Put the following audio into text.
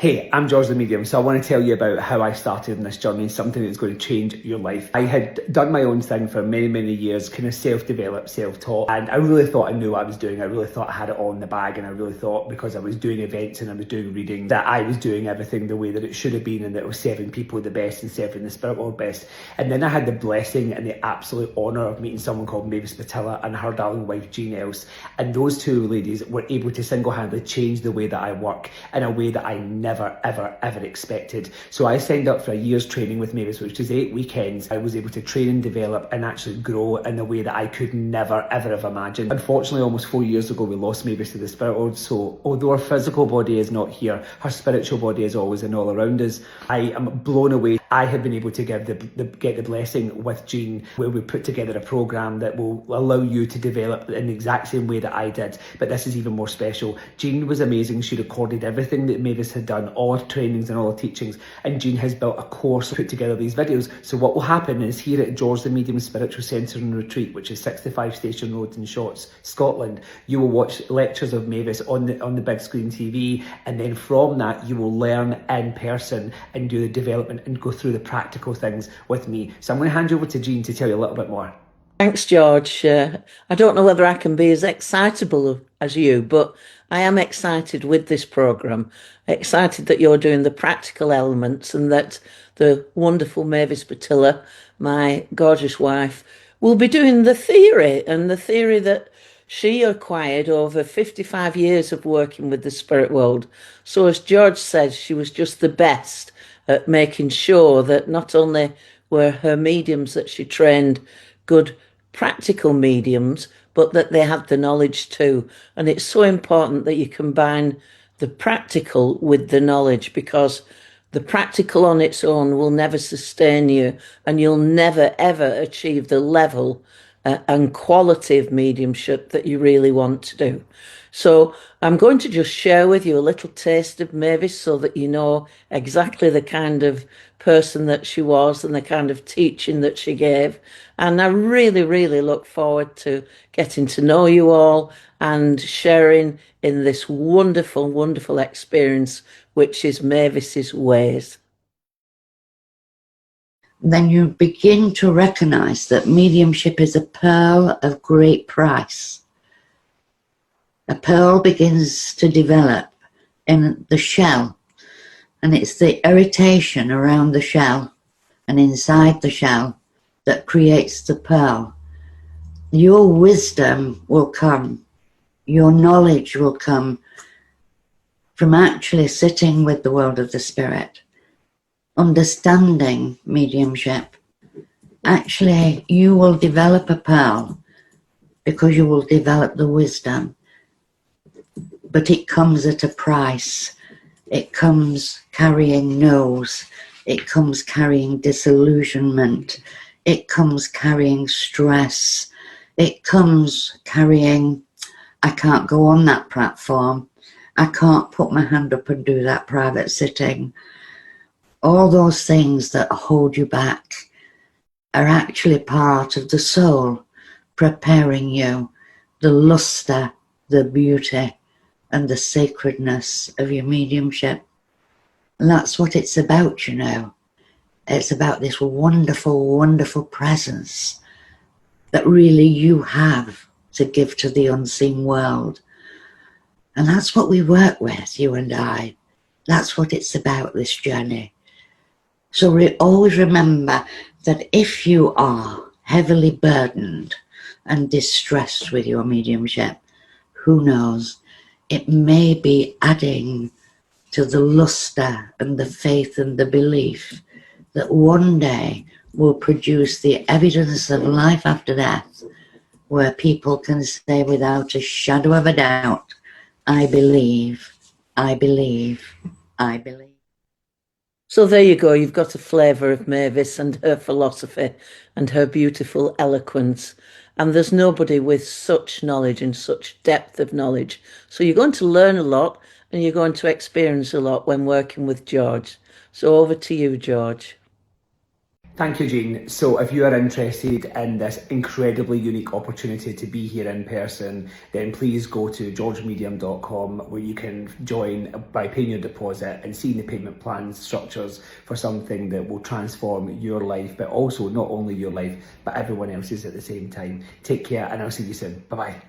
Hey, I'm George the Medium, so I want to tell you about how I started in this journey, something that's going to change your life. I had done my own thing for many, many years, kind of self-developed, self-taught, and I really thought I knew what I was doing. I really thought I had it all in the bag, and I really thought because I was doing events and I was doing reading that I was doing everything the way that it should have been, and that it was serving people the best and serving the spirit world best. And then I had the blessing and the absolute honour of meeting someone called Mavis Pittilla and her darling wife Jean Else, and those two ladies were able to single-handedly change the way that I work in a way that I never, ever expected. So I signed up for a year's training with Mavis, which is 8 weekends. I was able to train and develop and actually grow in a way that I could never, ever have imagined. Unfortunately, almost 4 years ago, we lost Mavis to the spirit world. So although her physical body is not here, her spiritual body is always and all around us. I am blown away. I have been able to get the blessing with Jean, where we put together a program that will allow you to develop in the exact same way that I did. But this is even more special. Jean was amazing. She recorded everything that Mavis had done, all her trainings and all her teachings, and Jean has built a course, put together these videos. So what will happen is here at George the Medium Spiritual Centre and Retreat, which is 65 Station Road in Shotts, Scotland, you will watch lectures of Mavis on the big screen TV, and then from that you will learn in person and do the development and go through the practical things with me. So I'm going to hand you over to Jean to tell you a little bit more. Thanks, George. I don't know whether I can be as excitable as you, but I am excited with this programme. Excited that you're doing the practical elements and that the wonderful Mavis Pittilla, my gorgeous wife, will be doing the theory, and the theory that she acquired over 55 years of working with the spirit world. So as George said, she was just the best at making sure that not only were her mediums that she trained good practical mediums, but that they had the knowledge too. And it's so important that you combine the practical with the knowledge, because the practical on its own will never sustain you, and you'll never ever achieve the level and quality of mediumship that you really want to do. So I'm going to just share with you a little taste of Mavis so that you know exactly the kind of person that she was and the kind of teaching that she gave. And I really, really look forward to getting to know you all and sharing in this wonderful, wonderful experience, which is Mavis's ways. Then you begin to recognize that mediumship is a pearl of great price. A pearl begins to develop in the shell, and it's the irritation around the shell and inside the shell that creates the pearl. Your wisdom will come, your knowledge will come from actually sitting with the world of the spirit, understanding mediumship. Actually, you will develop a pearl because you will develop the wisdom. But it comes at a price. It comes carrying no's. It comes carrying disillusionment. It comes carrying stress. It comes carrying, I can't go on that platform. I can't put my hand up and do that private sitting. All those things that hold you back are actually part of the soul preparing you, the luster, the beauty, and the sacredness of your mediumship. And that's what it's about, you know. It's about this wonderful, wonderful presence that really you have to give to the unseen world. And that's what we work with, you and I. That's what it's about, this journey. So always remember that if you are heavily burdened and distressed with your mediumship, who knows, it may be adding to the luster and the faith and the belief that one day will produce the evidence of life after death, where people can say without a shadow of a doubt, I believe, I believe, I believe. So there you go, you've got a flavour of Mavis and her philosophy and her beautiful eloquence. And there's nobody with such knowledge and such depth of knowledge. So you're going to learn a lot and you're going to experience a lot when working with George. So over to you, George. Thank you, Jane. So if you are interested in this incredibly unique opportunity to be here in person, then please go to georgemedium.com, where you can join by paying your deposit and seeing the payment plan structures for something that will transform your life, but also not only your life, but everyone else's at the same time. Take care, and I'll see you soon. Bye-bye.